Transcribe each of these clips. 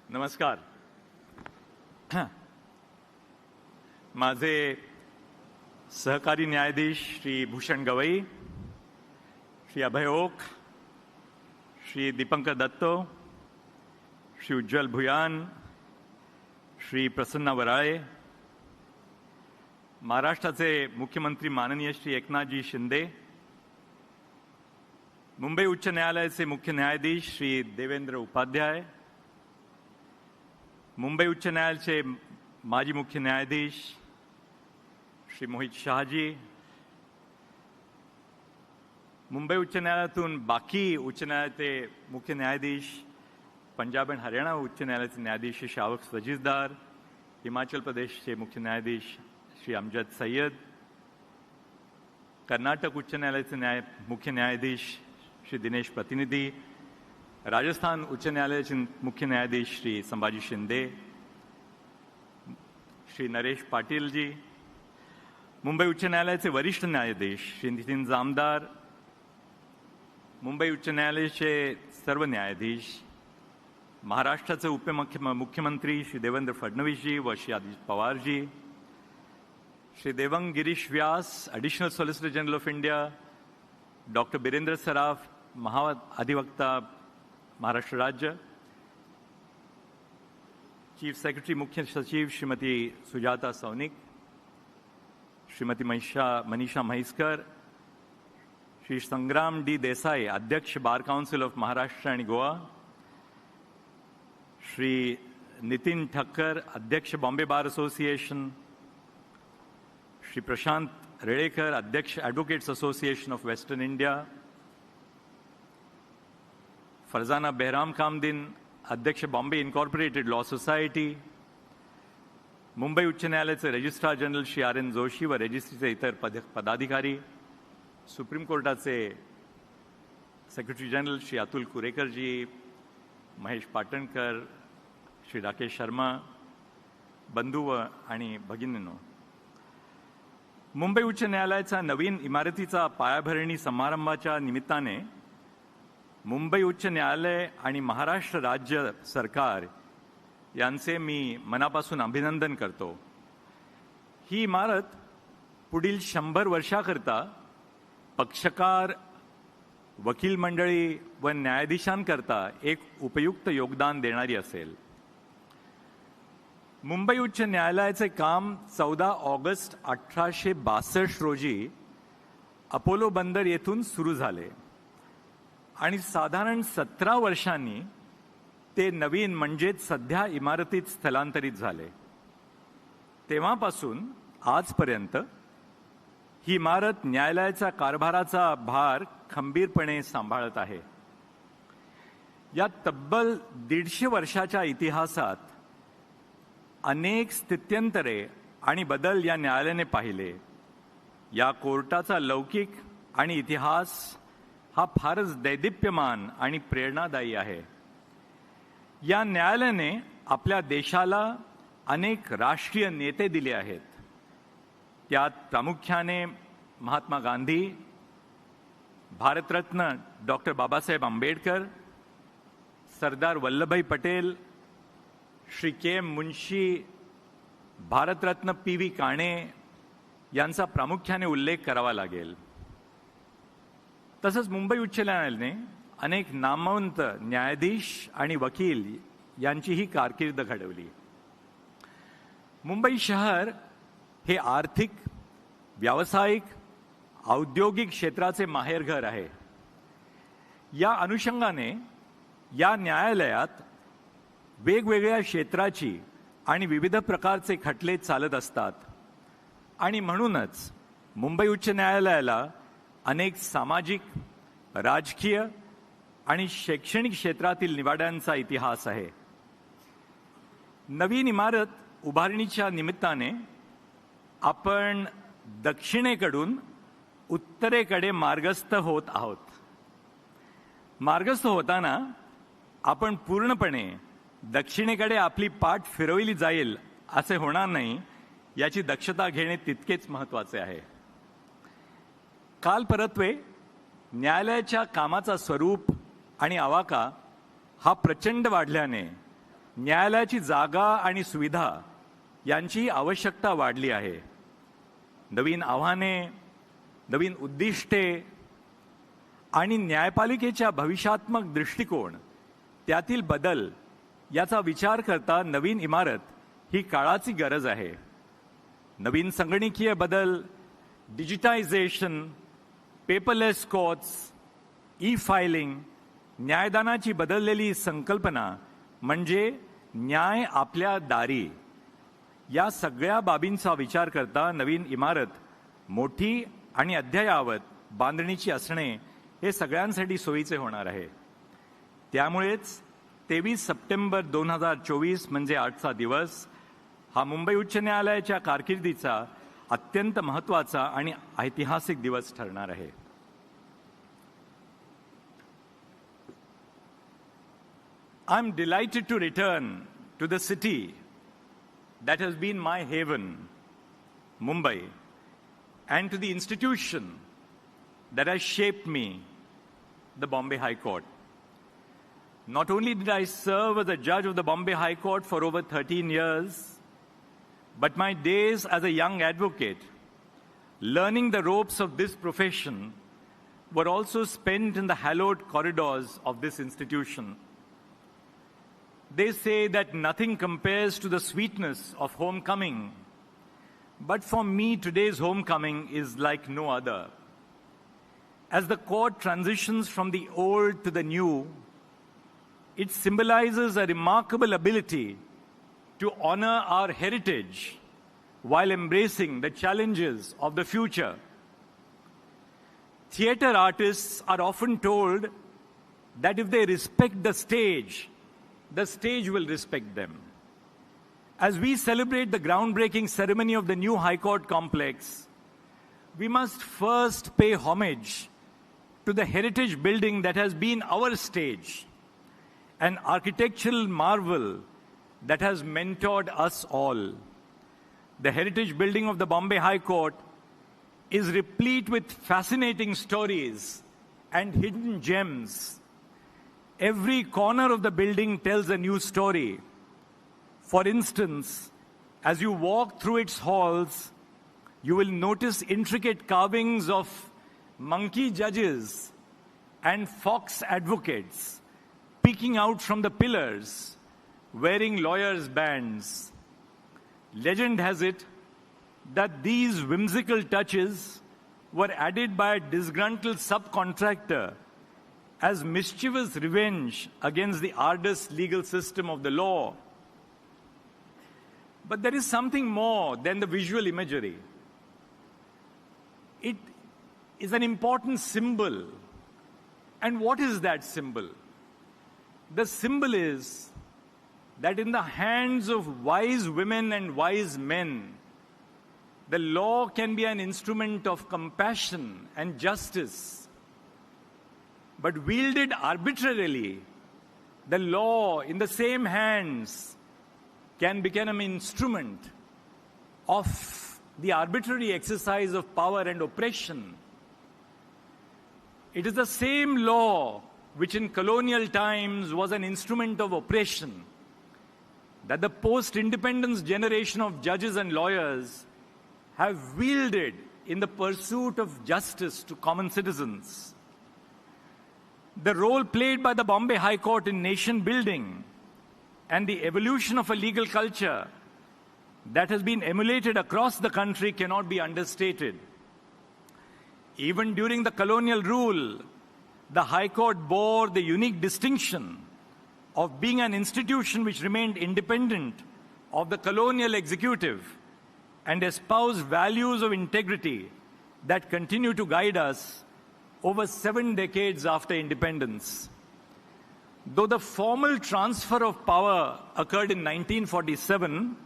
नमस्कार. माझे सहकारी न्यायाधीश श्री भूषण गवई, श्री अभय ओक, श्री दीपंकर दत्तो, श्री उज्ज्वल भुयान, श्री प्रसन्ना वराळे, महाराष्ट्राचे मुख्यमंत्री माननीय श्री एकनाथजी शिंदे, मुंबई उच्च न्यायालयाचे मुख्य न्यायाधीश श्री देवेंद्र उपाध्याय, मुंबई उच्च न्यायालयाचे माजी मुख्य न्यायाधीश श्री मोहित शहाजी, मुंबई उच्च न्यायालयातून बाकी उच्च न्यायालयाचे मुख्य न्यायाधीश, पंजाब आणि हरियाणा उच्च न्यायालयाचे न्यायाधीश श्री शावक वजीरदार, हिमाचल प्रदेशचे मुख्य न्यायाधीश श्री अमजद सय्यद, कर्नाटक उच्च न्यायालयाचे मुख्य न्यायाधीश श्री दिनेश प्रतिनिधी, राजस्थान उच्च न्यायालयाचे मुख्य न्यायाधीश श्री संभाजी शिंदे, श्री नरेश पाटील जी, मुंबई उच्च न्यायालयाचे वरिष्ठ न्यायाधीश श्री नितीन जामदार, मुंबई उच्च न्यायालयाचे सर्व न्यायाधीश, महाराष्ट्राचे मुख्यमंत्री श्री देवेंद्र फडणवीस जी व Shri Ajit Pawar ji, Shri Devang Girish Vyas, additional solicitor general of India, doctor Birendra Saraf, महाअधिवक्ता महाराष्ट्र राज्य, चीफ सेक्रेटरी मुख्य सचिव श्रीमती सुजाता सौनिक, श्रीमती मनीषा म्हैसकर, श्री संग्राम डी देसाई, अध्यक्ष बार काउंसिल ऑफ महाराष्ट्र आणि गोवा, श्री नितिन ठक्कर, अध्यक्ष Bombay bar association, Shri Prashant Redekar, अध्यक्ष advocates association of western India, Farzana Behram Kamdin, अध्यक्ष Bombay incorporated law society, Mumbai उच्च न्यायालयाचे registrar general Shri R N. Joshi व रजिस्ट्रीचे इतर पदाधिकारी, सुप्रीम कोर्टाचे सेक्रेटरी जनरल श्री अतुल कुरेकर जी, महेश पाटणकर, श्री राकेश शर्मा, बंधू आणि भगिनींनो, मुंबई उच्च न्यायालयाच्या नवीन इमारतीचा पायाभरणी समारंभाच्या निमित्ताने मुंबई उच्च न्यायालय आणि महाराष्ट्र राज्य सरकार यांचे मी मनापासून अभिनंदन करतो. ही इमारत पुढील 100 वर्षाकरता पक्षकार, वकील मंडळी व न्यायाधीशांकरता एक उपयुक्त योगदान देणारी असेल. मुंबई उच्च न्यायालयाचे काम 14 ऑगस्ट 1862 रोजी अपोलो बंदर येथून सुरू झाले आणि साधारण 17 वर्षांनी ते नवीन म्हणजेच सध्या इमारतीत स्थलांतरित झाले. तेव्हापासून आजपर्यंत ही इमारत न्यायालयाच्या कारभाराचा भार खंबीरपणे सांभाळत आहे. या तब्बल 150 वर्षाच्या इतिहासात अनेक स्थित्यंतरे आणि बदल या न्यायालयाने पाहिले. या कोर्टाचा लौकिक आणि इतिहास हा फारच दैदिप्यमान आणि प्रेरणादायी आहे. या न्यायालयाने आपल्या देशाला अनेक राष्ट्रीय नेते दिले आहेत. त्यात प्रामुख्याने महात्मा गांधी, भारतरत्न डॉक्टर बाबासाहेब आंबेडकर, सरदार वल्लभभाई पटेल, श्री के एम मुंशी, भारतरत्न पी.व्ही. काणे यांचा प्रामुख्याने उल्लेख करावा लागेल. तसंच मुंबई उच्च न्यायालयाने अनेक नामवंत न्यायाधीश आणि वकील यांचीही कारकीर्द घडवली. मुंबई शहर हे आर्थिक, व्यावसायिक, औद्योगिक क्षेत्राचे माहेरघर आहे. या अनुषंगाने या न्यायालयात वेगवेगळ्या क्षेत्राची आणि विविध प्रकारचे खटले चालत असतात आणि म्हणूनच मुंबई उच्च न्यायालयाला अनेक सामाजिक, राजकीय आणि शैक्षणिक क्षेत्रातील निवाड्यांचा इतिहास आहे. नवीन इमारत उभारणीच्या निमित्ताने आपण दक्षिणेकडून उत्तरेकडे मार्गस्थ होत आहोत. मार्गस्थ होताना आपण पूर्णपणे दक्षिणेकडे आपली पाठ फिरवली जाईल असे होणार नाही याची दक्षता घेणे तितकेच महत्त्वाचे आहे. काल परत्वे न्यायालयाच्या कामाचा स्वरूप आणि आवाका हा प्रचंड वाढल्याने न्यायालयाची जागा आणि सुविधा यांची आवश्यकता वाढली आहे. नवीन आव्हाने, नवीन उद्दिष्टे आणि न्यायपालिकेच्या भविष्यात्मक दृष्टिकोन त्यातील बदल याचा विचार करता नवीन इमारत ही काळाची गरज आहे. नवीन संगणकीय बदल, डिजिटायझेशन, पेपरलेस कोर्ट्स, ई-फायलिंग, न्यायदानाची बदललेली संकल्पना म्हणजे न्याय आपल्या दारी, या सगळ्या बाबींचा विचार करता नवीन इमारत मोठी आणि अद्ययावत बांधणीची असणे हे सगळ्यांसाठी सोयीचे होणार आहे. त्यामुळेच 23 सप्टेंबर 2024 म्हणजे आजचा दिवस हा मुंबई उच्च न्यायालयाच्या कारकिर्दीचा अत्यंत महत्त्वाचा आणि ऐतिहासिक दिवस ठरणार आहे. I'm delighted to return to the city that has been my haven, Mumbai, and to the institution that has shaped me, the Bombay High Court. Not only did I serve as a judge of the Bombay High Court for over 13 years, but my days as a young advocate, learning the ropes of this profession, were also spent in the hallowed corridors of this institution. They say that nothing compares to the sweetness of homecoming, but for me, today's homecoming is like no other. As the court transitions from the old to the new, it symbolizes a remarkable ability to honor our heritage while embracing the challenges of the future. Theater artists are often told that if they respect the stage will respect them. As we celebrate the groundbreaking ceremony of the new High Court complex, we must first pay homage to the heritage building that has been our stage, an architectural marvel that has mentored us all. The heritage building of the Bombay High Court is replete with fascinating stories and hidden gems. Every corner of the building tells a new story. For instance, as you walk through its halls, you will notice intricate carvings of monkey judges and fox advocates peeking out from the pillars, wearing lawyers' bands. Legend has it that these whimsical touches were added by a disgruntled subcontractor as mischievous revenge against the arduous legal system of the law. But there is something more than the visual imagery. It is an important symbol. And what is that symbol? The symbol is that in the hands of wise women and wise men, the law can be an instrument of compassion and justice. But wielded arbitrarily, the law in the same hands can become an instrument of the arbitrary exercise of power and oppression. It is the same law which in colonial times was an instrument of oppression that the post-independence generation of judges and lawyers have wielded in the pursuit of justice to common citizens. The role played by the Bombay High Court in nation building and the evolution of a legal culture that has been emulated across the country cannot be understated. Even during the colonial rule, the High Court bore the unique distinction of being an institution which remained independent of the colonial executive and espoused values of integrity that continue to guide us over 7 decades after independence. Though the formal transfer of power occurred in 1947,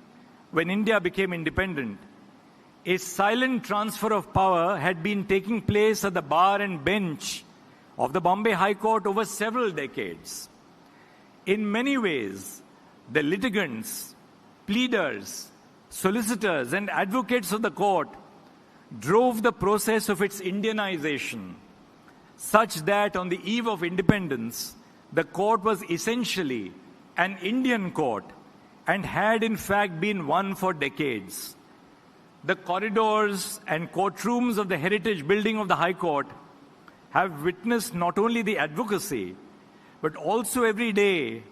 when India became independent, a silent transfer of power had been taking place at the bar and bench of the Bombay High Court over several decades. In many ways, the litigants, pleaders, solicitors, and advocates of the court drove the process of its Indianization, such that on the eve of independence, the court was essentially an Indian court and had in fact been one for decades. The corridors and courtrooms of the heritage building of the High Court have witnessed not only the advocacy, but also every day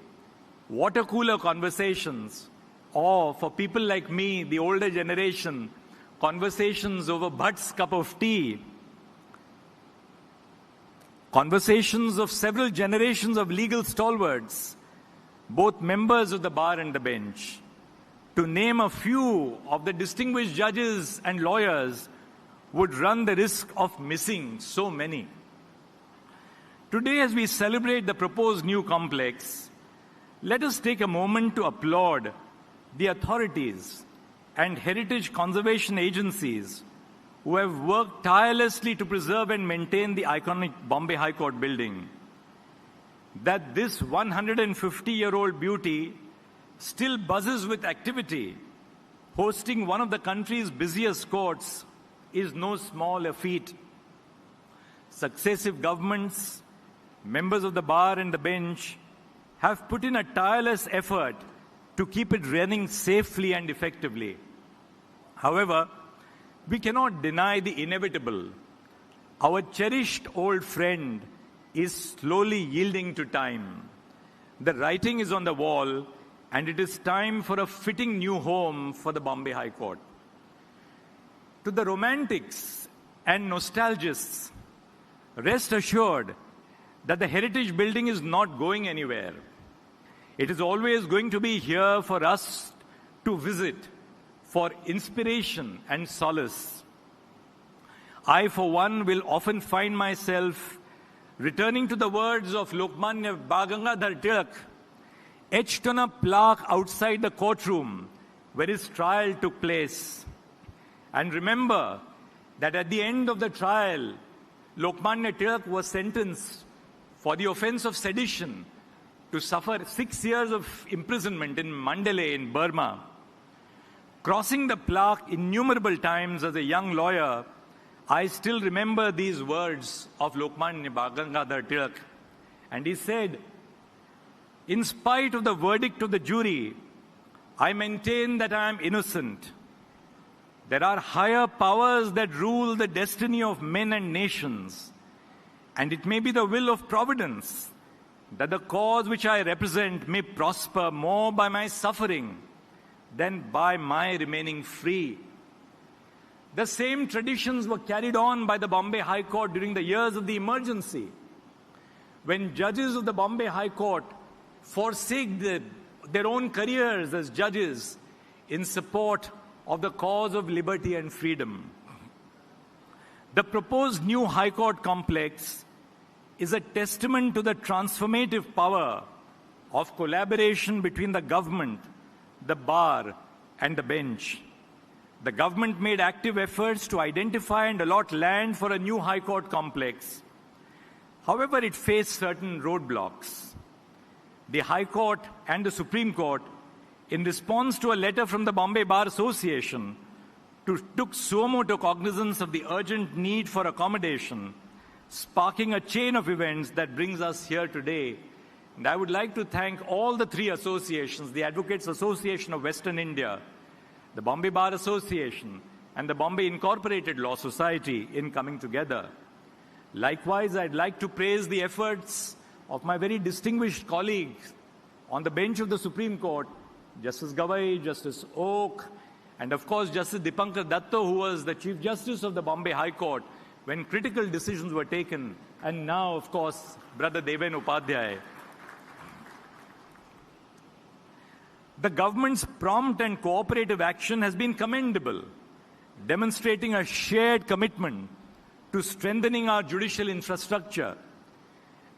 water cooler conversations, or for people like me, the older generation, conversations over Bhatt's cup of tea, conversations of several generations of legal stalwarts, both members of the bar and the bench. To name a few of the distinguished judges and lawyers would run the risk of missing so many. Today, as we celebrate the proposed new complex, let us take a moment to applaud the authorities and heritage conservation agencies who have worked tirelessly to preserve and maintain the iconic Bombay High Court building. That this 150-year-old beauty still buzzes with activity, hosting one of the country's busiest courts, is no small a feat. Successive governments, members of the bar and the bench, have put in a tireless effort to keep it running safely and effectively. However, we cannot deny the inevitable. Our cherished old friend is slowly yielding to time. The writing is on the wall, and it is time for a fitting new home for the Bombay High Court. To the romantics and nostalgists, rest assured that the heritage building is not going anywhere. It is always going to be here for us to visit, for inspiration and solace. I, for one, will often find myself returning to the words of Lokmanya Gangadhar Tilak, etched on a plaque outside the courtroom where his trial took place. And remember that at the end of the trial, Lokmanya Tilak was sentenced for the offense of sedition to suffer 6 years of imprisonment in Mandalay in Burma. Crossing the plaque innumerable times as a young lawyer, I still remember these words of Lokmanya Gangadhar Tilak. And he said, "In spite of the verdict of the jury, I maintain that I am innocent. There are higher powers that rule the destiny of men and nations, and it may be the will of Providence that the cause which I represent may prosper more by my suffering than by my remaining free." The same traditions were carried on by the Bombay High Court during the years of the emergency, when judges of the Bombay High Court forsake their own careers as judges in support of the cause of liberty and freedom. The proposed new High Court complex is a testament to the transformative power of collaboration between the government, the bar, and the bench. The government made active efforts to identify and allot land for a new High Court complex. However, it faced certain roadblocks. The High Court and the Supreme Court, in response to a letter from the Bombay Bar Association, took suo motu cognizance of the urgent need for accommodation, sparking a chain of events that brings us here today. And I would like to thank all the three associations, the Advocates Association of Western India, the Bombay Bar Association, and the Bombay Incorporated Law Society in coming together. Likewise, I'd like to praise the efforts of my very distinguished colleagues on the bench of the Supreme Court, Justice Gawai, Justice Oak, and of course Justice Dipankar Datta, who was the Chief Justice of the Bombay High Court when critical decisions were taken, and now, of course, Brother Deven Upadhyay. The government's prompt and cooperative action has been commendable, demonstrating a shared commitment to strengthening our judicial infrastructure.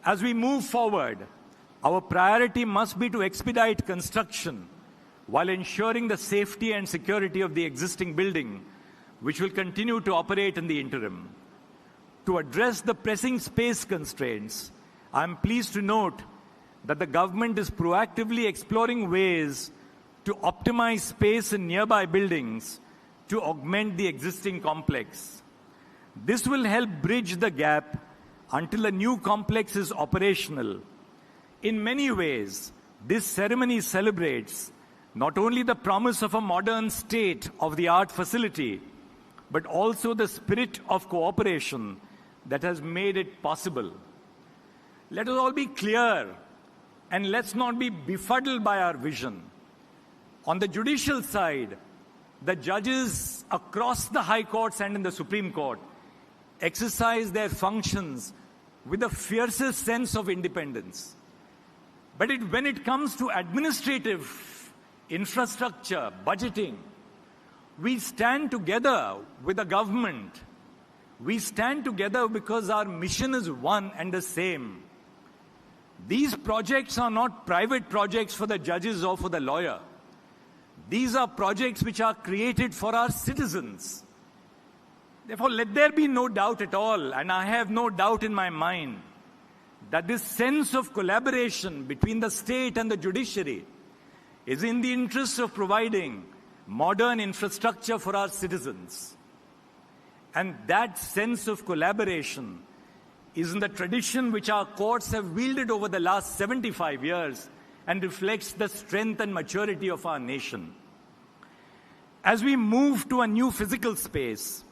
As we move forward, our priority must be to expedite construction while ensuring the safety and security of the existing building, which will continue to operate in the interim. To address the pressing space constraints, I am pleased to note that the government is proactively exploring ways to optimize space in nearby buildings to augment the existing complex. This will help bridge the gap until a new complex is operational. In many ways, This ceremony celebrates not only the promise of a modern state-of-the-art facility, but also the spirit of cooperation that has made it possible. Let us all be clear, and let's not be befuddled by our vision. On the judicial side, the judges across the high courts and in the Supreme Court exercise their functions with the fiercest sense of independence. But when it comes to administrative infrastructure, budgeting, we stand together with the government. We stand together because our mission is one and the same. These projects are not private projects for the judges or for the lawyer. These are projects which are created for our citizens. Therefore, let there be no doubt at all, and I have no doubt in my mind, that this sense of collaboration between the state and the judiciary is in the interest of providing modern infrastructure for our citizens. And that sense of collaboration is in the tradition which our courts have wielded over the last 75 years and reflects the strength and maturity of our nation. As we move to a new physical space,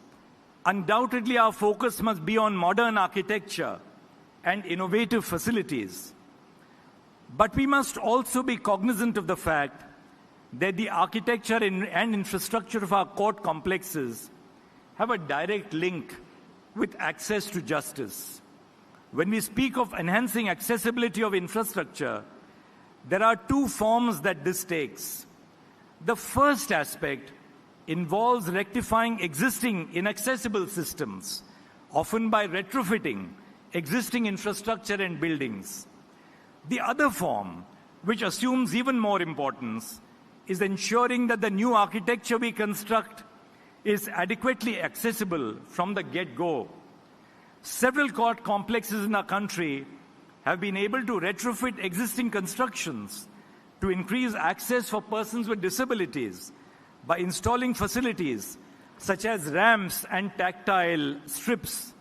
undoubtedly our focus must be on modern architecture and innovative facilities. But we must also be cognizant of the fact that the architecture and infrastructure of our court complexes have a direct link with access to justice. When we speak of enhancing accessibility of infrastructure, there are two forms that this takes. The first aspect involves rectifying existing inaccessible systems, often by retrofitting existing infrastructure and buildings. The other form, which assumes even more importance, is ensuring that the new architecture we construct is adequately accessible from the get-go. Several court complexes in our country have been able to retrofit existing constructions to increase access for persons with disabilities by installing facilities such as ramps and tactile strips.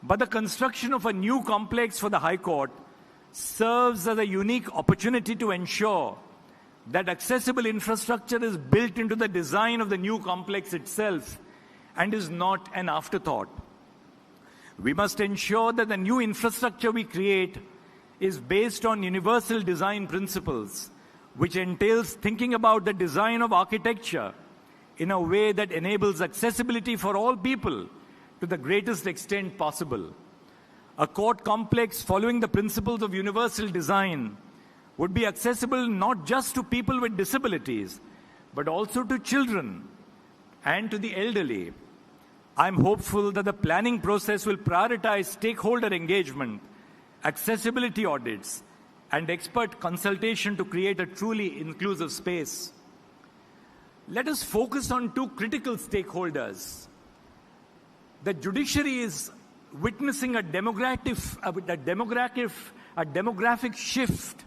But the construction of a new complex for the High Court serves as a unique opportunity to ensure that accessible infrastructure is built into the design of the new complex itself and is not an afterthought. We must ensure that the new infrastructure we create is based on universal design principles, which entails thinking about the design of architecture in a way that enables accessibility for all people to the greatest extent possible. A court complex following the principles of universal design would be accessible not just to people with disabilities, but also to children and to the elderly. I'm hopeful that the planning process will prioritize stakeholder engagement, accessibility audits, and expert consultation to create a truly inclusive space. Let us focus on two critical stakeholders. The judiciary is witnessing a demographic shift.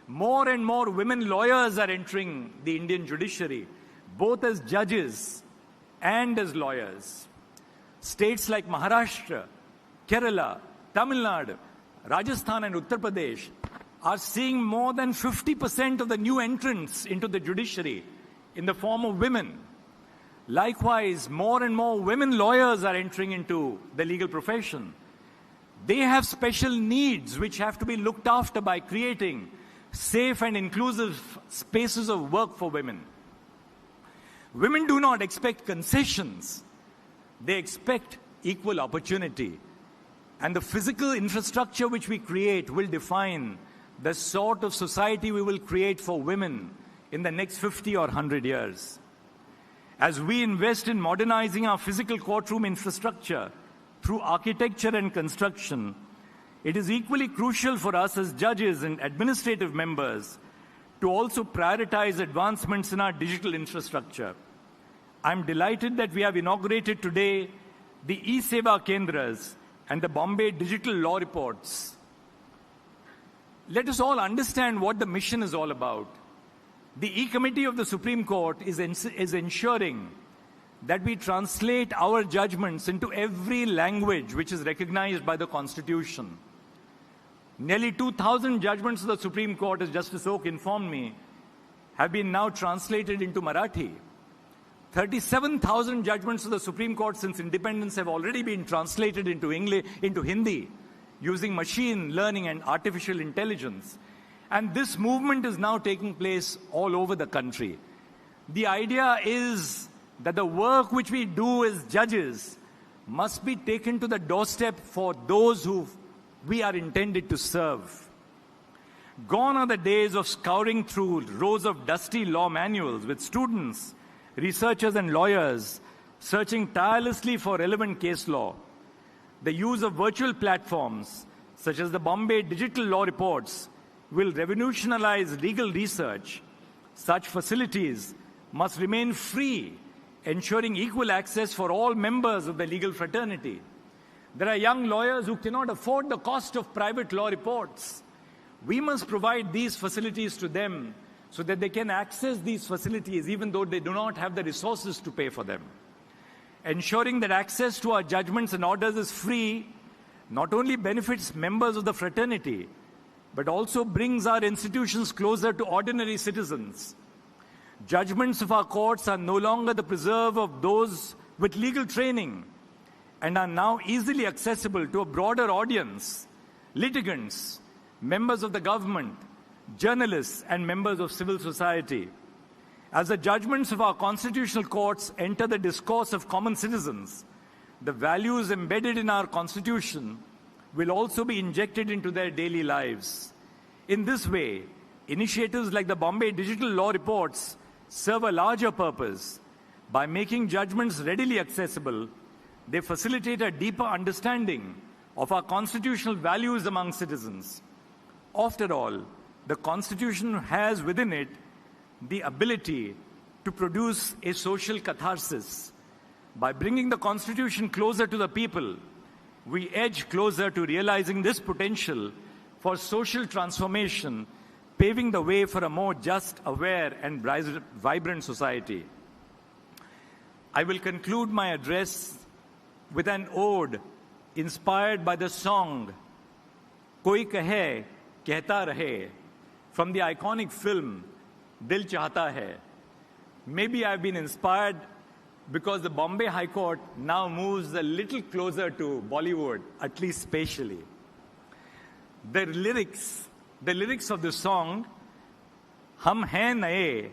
More and more women lawyers are entering the Indian judiciary, both as judges and as lawyers. States like Maharashtra, Kerala, Tamil Nadu, Rajasthan and Uttar Pradesh are seeing more than 50% of the new entrants into the judiciary in the form of women. Likewise, more and more women lawyers are entering into the legal profession. They have special needs which have to be looked after by creating safe and inclusive spaces of work for women. Women do not expect concessions. They expect equal opportunity. And the physical infrastructure which we create will define the sort of society we will create for women in the next 50 or 100 years. As we invest in modernizing our physical courtroom infrastructure through architecture and construction, it is equally crucial for us as judges and administrative members to also prioritize advancements in our digital infrastructure. I'm delighted that we have inaugurated today the E-Seva Kendras and the Bombay Digital Law Reports. Let us all understand what the mission is all about. The E-Committee of the Supreme Court is ensuring that we translate our judgments into every language which is recognized by the Constitution. Nearly 2,000 judgments of the Supreme Court, as Justice Oak informed me, have been now translated into Marathi. 37,000 judgments of the Supreme Court since independence have already been translated into English, into Hindi, using machine learning and artificial intelligence. And this movement is now taking place all over the country. The idea is that the work which we do as judges must be taken to the doorstep for those who we are intended to serve. Gone are the days of scouring through rows of dusty law manuals with students, researchers and lawyers searching tirelessly for relevant case law. The use of virtual platforms, such as the Bombay digital law reports, will revolutionize legal research. Such facilities must remain free, ensuring equal access for all members of the legal fraternity. There are young lawyers who cannot afford the cost of private law reports. We must provide these facilities to them so that they can access these facilities even though they do not have the resources to pay for them. Ensuring that access to our judgments and orders is free not only benefits members of the fraternity, but also brings our institutions closer to ordinary citizens. Judgments of our courts are no longer the preserve of those with legal training and are now easily accessible to a broader audience, litigants, members of the government, journalists, and members of civil society. As the judgments of our constitutional courts enter the discourse of common citizens, the values embedded in our Constitution will also be injected into their daily lives. In this way, initiatives like the Bombay Digital Law Reports serve a larger purpose. By making judgments readily accessible, they facilitate a deeper understanding of our constitutional values among citizens. After all, the Constitution has within it the ability to produce a social catharsis. By bringing the Constitution closer to the people, we edge closer to realizing this potential for social transformation, paving the way for a more just, aware, and vibrant society. I will conclude my address with an ode inspired by the song Koi Kahe, Kehta Rahe from the iconic film Dil Chahta Hai. Maybe I've been inspired because the Bombay High Court now moves a little closer to Bollywood, at least spatially. The lyrics of the song, Hum Hain Naye,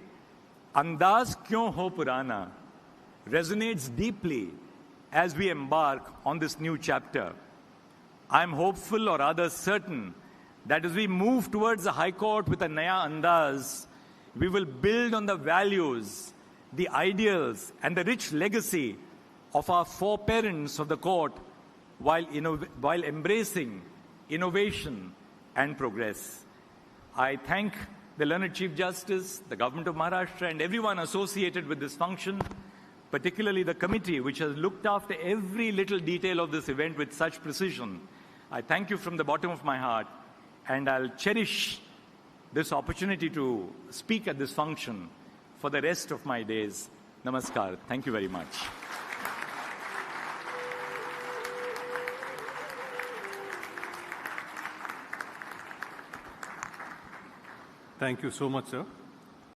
Andaz Kyun Ho Purana, resonates deeply as we embark on this new chapter. I'm hopeful, or rather certain, that as we move towards the High Court with a Naya Andaz, we will build on the values, the ideals, and the rich legacy of our foreparents of the court while embracing innovation and progress. I thank the learned Chief Justice, the Government of Maharashtra, and everyone associated with this function, particularly the committee, which has looked after every little detail of this event with such precision. I thank you from the bottom of my heart, and I'll cherish this opportunity to speak at this function for the rest of my days. Namaskar. Thank you very much. Thank you so much, sir.